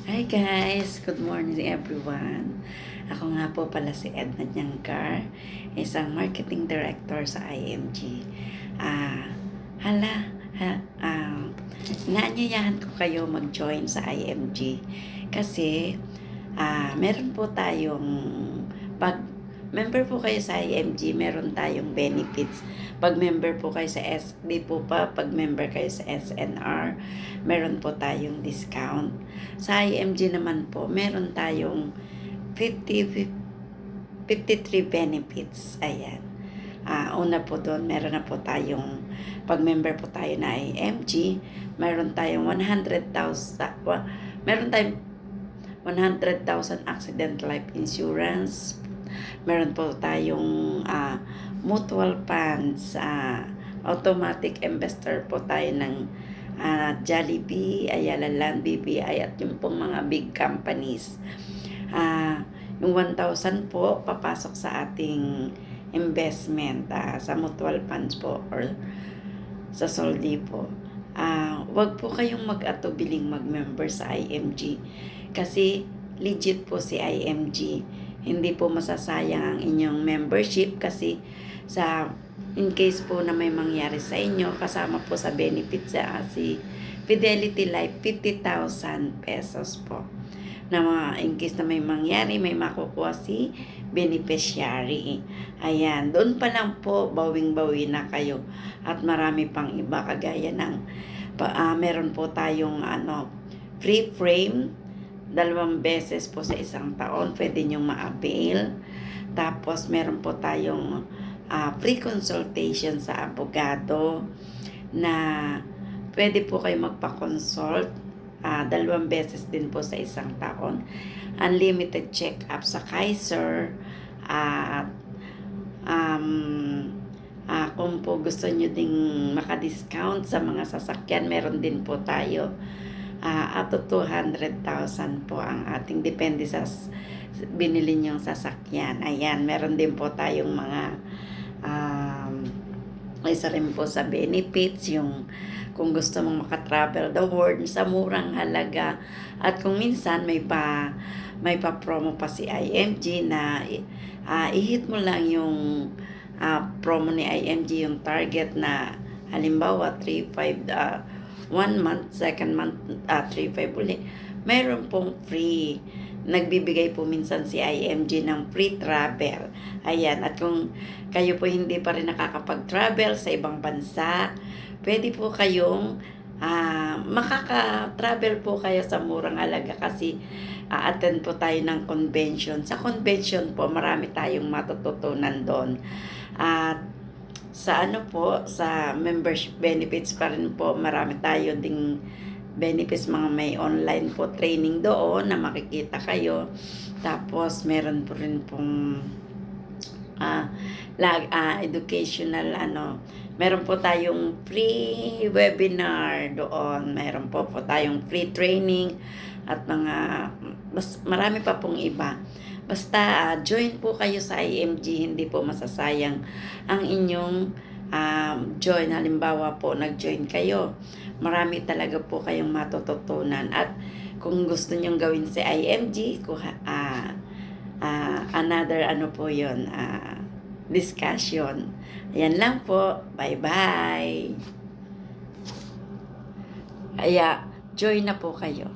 Hi guys! Good morning everyone! Ako nga po pala si Edna Nyangkar, isang marketing director sa IMG. Ah, hala, ha, inaanyayahan ko kayo mag-join sa IMG kasi meron po tayong pag member po kayo sa IMG, meron tayong benefits. Pag member po kayo sa SD po pa, pag member kayo sa SNR, meron po tayong discount. Sa IMG naman po, meron tayong 53 benefits. Ayan. Una po doon, meron na po tayong, pag member po tayo na IMG, meron tayong 100,000, meron tayong 100,000 accident life insurance. Meron po tayong mutual funds, automatic investor po tayo ng Jollibee, Ayala Land, BPI at yung pong mga big companies. Yung 1,000 po papasok sa ating investment sa mutual funds po or sa Soldi po. Wag po kayong mag-atubiling mag-member sa IMG kasi legit po si IMG. Hindi po masasayang ang inyong membership kasi in case po na may mangyari sa inyo, kasama po sa benefits si Fidelity Life 50,000 pesos po. In case na may mangyari, may makukuha si beneficiary. Ayan, doon pa lang po, bawing-bawi na kayo. At marami pang iba kagaya ng, meron po tayong free frame, 2 beses po sa isang taon, pwede nyo ma-avail. Tapos, meron po tayong free consultation sa abogado na pwede po kayo magpa-consult 2 beses din po sa isang taon. Unlimited check-up sa Kaiser. At kung po gusto nyo ding maka-discount sa mga sasakyan, meron din po tayo up to 200,000 po ang ating depende sa binili nyong sasakyan. Ayan, meron din po tayong mga isa rin po sa benefits, yung kung gusto mong maka-travel the world sa murang halaga. At kung minsan may pa-promo pa si IMG na i-hit mo lang yung promo ni IMG, yung target na halimbawa 3,500 1 month, second month, 3,500 uli. Mayroon pong free. Nagbibigay po minsan si IMG ng free travel. Ayan, at kung kayo po hindi pa rin nakakapag-travel sa ibang bansa, pwede po kayong makaka-travel po kayo sa murang halaga kasi attend po tayo ng convention. Sa convention po, marami tayong matututunan doon. At sa sa membership benefits pa rin po, marami tayo ding benefits, mga may online po training doon na makikita kayo. Tapos meron po rin pong educational meron po tayong free webinar doon, meron po tayong free training at marami pa pong iba. Basta join po kayo sa IMG, hindi po masasayang ang inyong join. Halimbawa po, nag-join kayo, marami talaga po kayong matututunan. At kung gusto nyong gawin sa IMG, another po yun, discussion. Ayan lang po. Bye-bye. Join na po kayo.